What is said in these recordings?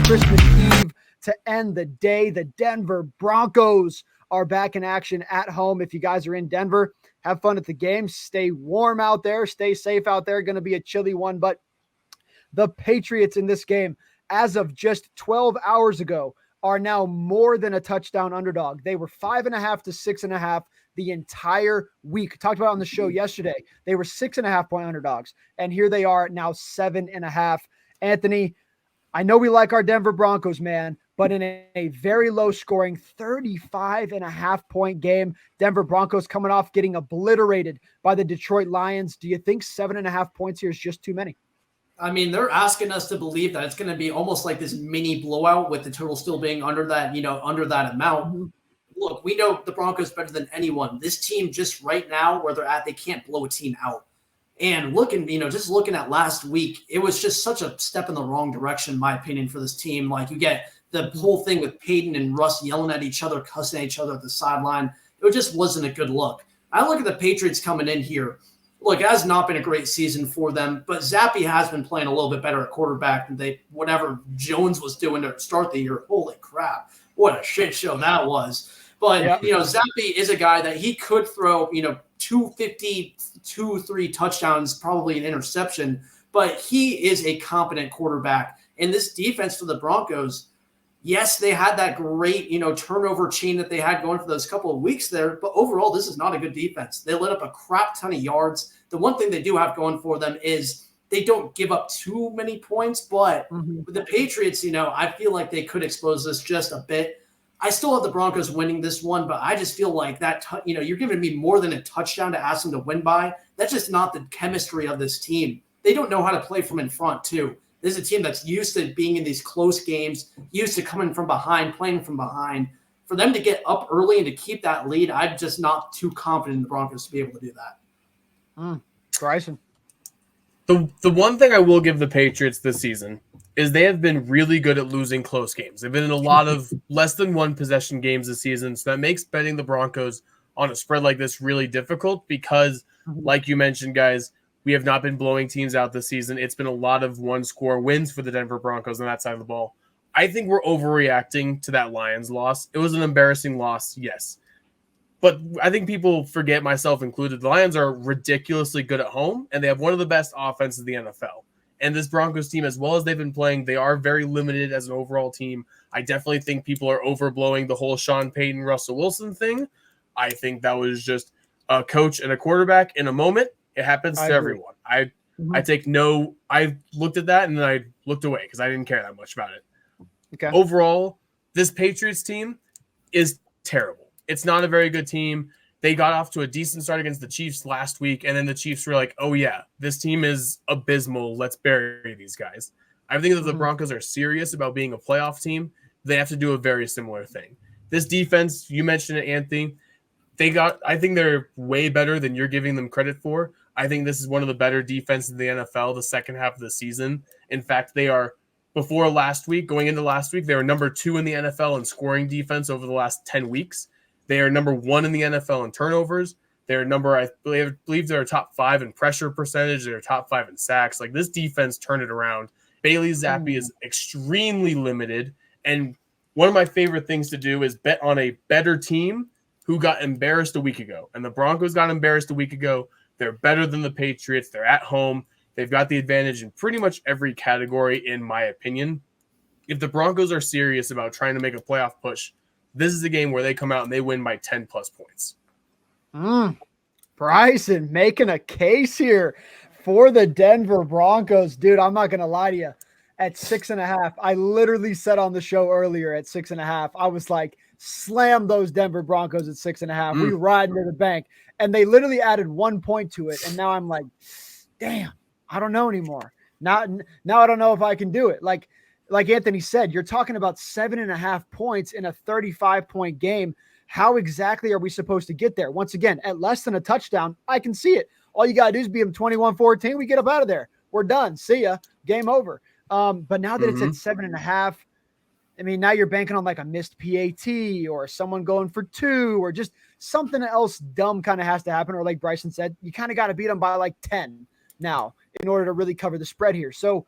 Christmas Eve to end the day. The Denver Broncos are back in action at home. If you guys are in Denver, have fun at the game. Stay warm out there. Stay safe out there. Going to be a chilly one, but the Patriots in this game, as of just 12 hours ago, are now more than a touchdown underdog. They were 5.5 to 6.5 the entire week. Talked about on the show yesterday. They were 6.5 point underdogs, and here they are now 7.5. Anthony, I know we like our Denver Broncos, man, but in a very low scoring 35.5 point game, Denver Broncos coming off getting obliterated by the Detroit Lions. Do you think 7.5 points here is just too many? I mean, they're asking us to believe that it's going to be almost like this mini blowout with the total still being under that, under that amount. Mm-hmm. Look, we know the Broncos better than anyone. This team just right now where they're at, they can't blow a team out. And just looking at last week, it was just such a step in the wrong direction, in my opinion, for this team. Like, you get the whole thing with Peyton and Russ yelling at each other, cussing at each other at the sideline. It just wasn't a good look. I look at the Patriots coming in here. Look, it has not been a great season for them, but Zappe has been playing a little bit better at quarterback than whatever Jones was doing to start the year. Holy crap. What a shit show that was. But, Zappe is a guy that he could throw, 250, 2-3 touchdowns, probably an interception, but he is a competent quarterback. And this defense for the Broncos, yes, they had that great, turnover chain that they had going for those couple of weeks there, but overall, this is not a good defense. They let up a crap ton of yards. The one thing they do have going for them is they don't give up too many points, but with the Patriots, I feel like they could expose this just a bit. I still have the Broncos winning this one, but I just feel like that, you're giving me more than a touchdown to ask them to win by. That's just not the chemistry of this team. They don't know how to play from in front, too. This is a team that's used to being in these close games, used to coming from behind, playing from behind. For them to get up early and to keep that lead, I'm just not too confident in the Broncos to be able to do that. Bryson. The one thing I will give the Patriots this season is they have been really good at losing close games. They've been in a lot of less than one possession games this season, so that makes betting the Broncos on a spread like this really difficult because, like you mentioned, guys, we have not been blowing teams out this season. It's been a lot of one-score wins for the Denver Broncos on that side of the ball. I think we're overreacting to that Lions loss. It was an embarrassing loss, yes. But I think people forget, myself included, the Lions are ridiculously good at home, and they have one of the best offenses in the NFL. And this Broncos team, as well as they've been playing, they are very limited as an overall team. I definitely think people are overblowing the whole Sean Payton, Russell Wilson thing. I think that was just a coach and a quarterback in a moment. It happens to everyone. I looked at that and then I looked away because I didn't care that much about it. Okay. Overall, this Patriots team is terrible. It's not a very good team. They got off to a decent start against the Chiefs last week, and then the Chiefs were like, oh, yeah, this team is abysmal. Let's bury these guys. I think if the Broncos are serious about being a playoff team, they have to do a very similar thing. This defense, you mentioned it, Anthony, I think they're way better than you're giving them credit for. I think this is one of the better defenses in the NFL the second half of the season. In fact, they are, before last week, going into last week, they were number 2 in the NFL in scoring defense over the last 10 weeks. They are number 1 in the NFL in turnovers. They're I believe they're top 5 in pressure percentage. They're top 5 in sacks. Like, this defense turned it around. Bailey Zappi is extremely limited. And one of my favorite things to do is bet on a better team who got embarrassed a week ago. And the Broncos got embarrassed a week ago. They're better than the Patriots. They're at home. They've got the advantage in pretty much every category, in my opinion. If the Broncos are serious about trying to make a playoff push, this is a game where they come out and they win by 10-plus points. Bryson making a case here for the Denver Broncos. Dude, I'm not going to lie to you. At 6.5, I literally said on the show earlier at 6.5, I was like, slam those Denver Broncos at 6.5. We ride to the bank. And they literally added 1 point to it. And now I'm like, damn, I don't know anymore. Now I don't know if I can do it. Like Anthony said, you're talking about 7.5 points in a 35-point game. How exactly are we supposed to get there? Once again, at less than a touchdown, I can see it. All you got to do is beat them 21-14. We get up out of there. We're done. See ya. Game over. But now that it's at 7.5, I mean, now you're banking on like a missed PAT or someone going for 2 or just something else dumb kind of has to happen. Or like Bryson said, you kind of got to beat them by like 10 now in order to really cover the spread here. So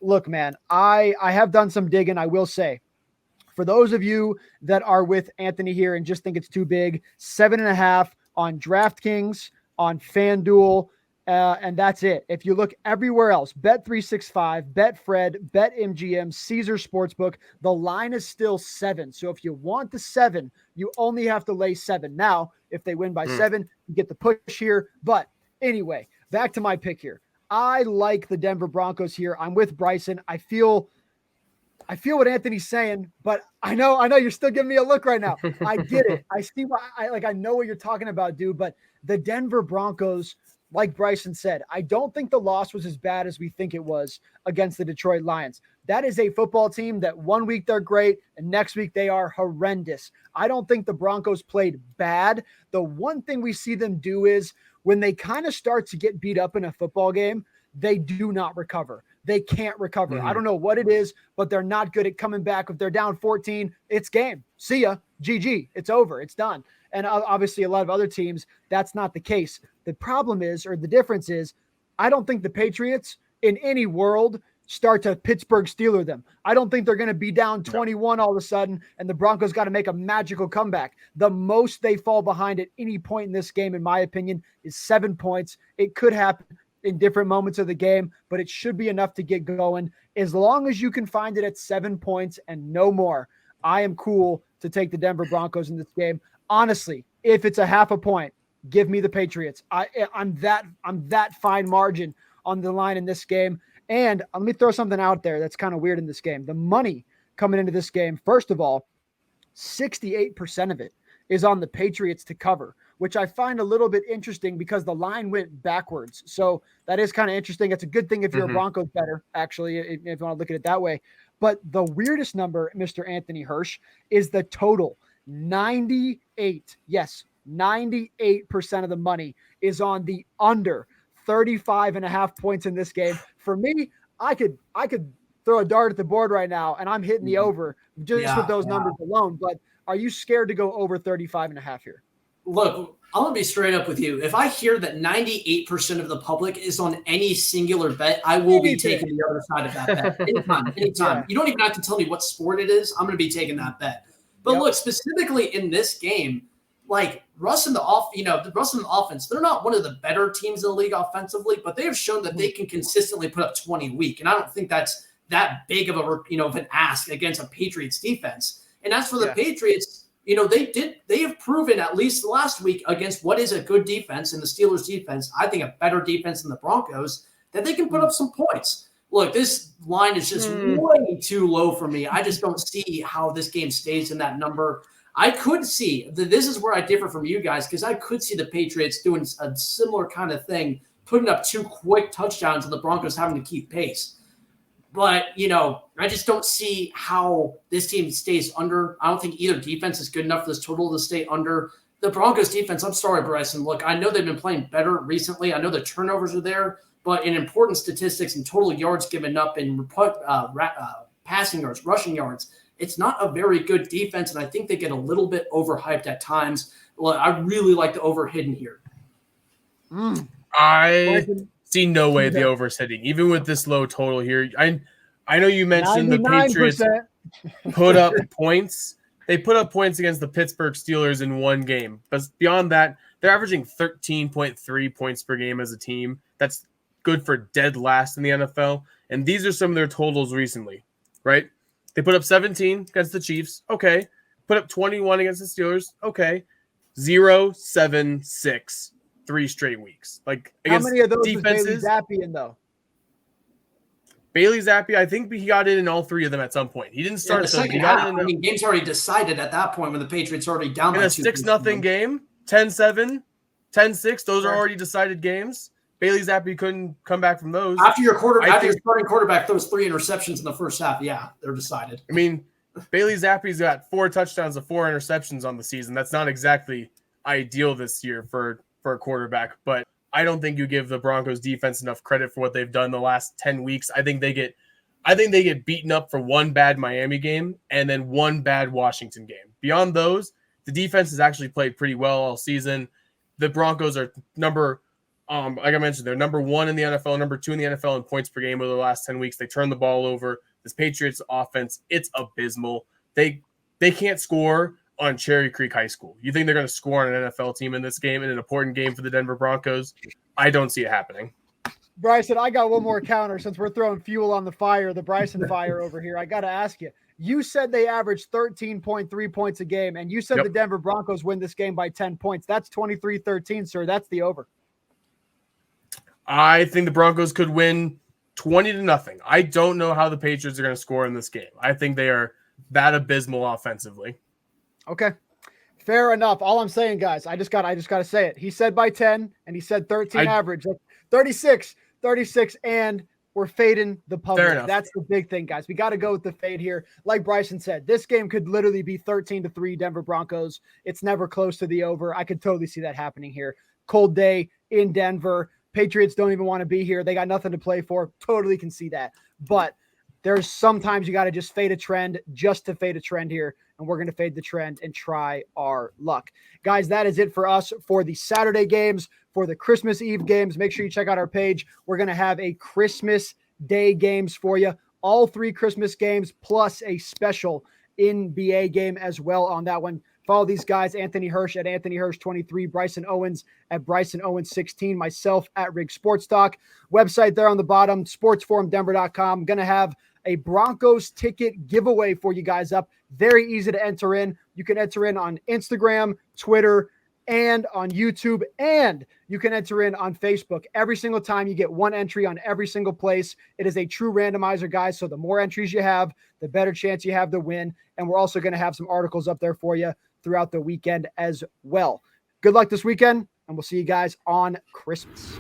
look, man, I have done some digging. I will say, for those of you that are with Anthony here and just think it's too big, 7.5 on DraftKings, on FanDuel, and that's it. If you look everywhere else, Bet365, Betfred, BetMGM, Caesar Sportsbook, the line is still 7. So if you want the 7, you only have to lay 7. Now, if they win by 7, you get the push here. But anyway, back to my pick here. I like the Denver Broncos here. I'm with Bryson. I feel what Anthony's saying, but I know you're still giving me a look right now. I get it. I see why I know what you're talking about, dude. But the Denver Broncos, like Bryson said, I don't think the loss was as bad as we think it was against the Detroit Lions. That is a football team that one week they're great and next week they are horrendous. I don't think the Broncos played bad. The one thing we see them do is when they kind of start to get beat up in a football game, they do not recover. They can't recover. I don't know what it is, but they're not good at coming back. If they're down 14, it's game. See ya. GG. It's over. It's done. And obviously a lot of other teams, that's not the case. The problem is, or the difference is, I don't think the Patriots in any world start to Pittsburgh Steeler them. I don't think they're going to be down 21 all of a sudden, and the Broncos got to make a magical comeback. The most they fall behind at any point in this game, in my opinion, is 7 points. It could happen in different moments of the game, but it should be enough to get going. As long as you can find it at 7 points and no more, I am cool to take the Denver Broncos in this game. Honestly, if it's a half a point, give me the Patriots. I'm that fine margin on the line in this game. And let me throw something out there that's kind of weird in this game. The money coming into this game, first of all, 68% of it is on the Patriots to cover, which I find a little bit interesting because the line went backwards. So that is kind of interesting. It's a good thing if you're a Broncos bettor, actually, if you want to look at it that way. But the weirdest number, Mr. Anthony Hirsch, is the total. 98. Yes, 98% of the money is on the under 35.5 points in this game. For me, I could throw a dart at the board right now and I'm hitting the over just with those numbers alone. But are you scared to go over 35.5 here? Look, I'm going to be straight up with you. If I hear that 98% of the public is on any singular bet, I will be taking the other side of that bet. Anytime. Yeah. You don't even have to tell me what sport it is. I'm going to be taking that bet. But look, specifically in this game, like Russ and the offense, they're not one of the better teams in the league offensively, but they have shown that they can consistently put up 20 a week. And I don't think that's that big of an ask against a Patriots defense. And as for the Patriots, they have proven at least last week against what is a good defense and the Steelers defense, I think a better defense than the Broncos, that they can put up some points. Look, this line is just way too low for me. I just don't see how this game stays in that number. I could see this is where I differ from you guys because I could see the Patriots doing a similar kind of thing, putting up 2 quick touchdowns and the Broncos having to keep pace. But, I just don't see how this team stays under. I don't think either defense is good enough for this total to stay under. The Broncos defense, I'm sorry, Bryson. Look, I know they've been playing better recently. I know the turnovers are there. But in important statistics and total yards given up and passing yards, rushing yards, it's not a very good defense, and I think they get a little bit overhyped at times. Well, I really like the over hidden here. I see no way the over's hitting, even with this low total here. I know you mentioned 99%. The Patriots put up points. They put up points against the Pittsburgh Steelers in one game. But beyond that, they're averaging 13.3 points per game as a team. That's good for dead last in the NFL. And these are some of their totals recently, right? They put up 17 against the Chiefs. Okay. Put up 21 against the Steelers. Okay. 0, 7, 6, 3 straight weeks. Like how many of those defenses, was Bailey Zappi in though? Bailey Zappi, I think he got in all 3 of them at some point. He didn't start the second half. Game's already decided at that point when the Patriots already down by 2. In a 6-0 game, 10-7, 10-6, those are already decided games. Bailey Zappi couldn't come back from those. After your starting quarterback throws 3 interceptions in the first half, they're decided. I mean, Bailey Zappi's got 4 touchdowns and 4 interceptions on the season. That's not exactly ideal this year for a quarterback, but I don't think you give the Broncos defense enough credit for what they've done the last 10 weeks. I think they get beaten up for one bad Miami game and then one bad Washington game. Beyond those, the defense has actually played pretty well all season. The Broncos are number Like I mentioned, they're number 1 in the NFL, number 2 in the NFL in points per game over the last 10 weeks. They turn the ball over. This Patriots offense, it's abysmal. They can't score on Cherry Creek High School. You think they're going to score on an NFL team in this game, in an important game for the Denver Broncos? I don't see it happening. Bryson, I got one more counter since we're throwing fuel on the fire, the Bryson fire over here. I got to ask you. You said they averaged 13.3 points a game, and you said the Denver Broncos win this game by 10 points. That's 23-13, sir. That's the over. I think the Broncos could win 20-0. I don't know how the Patriots are going to score in this game. I think they are that abysmal offensively. Okay. Fair enough. All I'm saying, guys, I just got to say it. He said by 10 and he said 13 average. 36, and we're fading the public. That's the big thing, guys. We got to go with the fade here. Like Bryson said, this game could literally be 13-3 Denver Broncos. It's never close to the over. I could totally see that happening here. Cold day in Denver. Patriots don't even want to be here. They got nothing to play for. Totally can see that. But there's sometimes you got to just fade a trend just to fade a trend here. And we're going to fade the trend and try our luck. Guys, that is it for us for the Saturday games, for the Christmas Eve games. Make sure you check out our page. We're going to have a Christmas Day games for you. All 3 Christmas games plus a special NBA game as well on that one. Follow these guys, Anthony Hirsch at Anthony Hirsch 23, Bryson Owens at Bryson Owens 16, myself at Rig Sports Talk. Website there on the bottom, sportsforumdenver.com. I'm going to have a Broncos ticket giveaway for you guys up. Very easy to enter in. You can enter in on Instagram, Twitter, and on YouTube, and you can enter in on Facebook. Every single time you get 1 entry on every single place. It is a true randomizer, guys. So the more entries you have, the better chance you have to win. And we're also going to have some articles up there for you throughout the weekend as well. Good luck this weekend, and we'll see you guys on Christmas.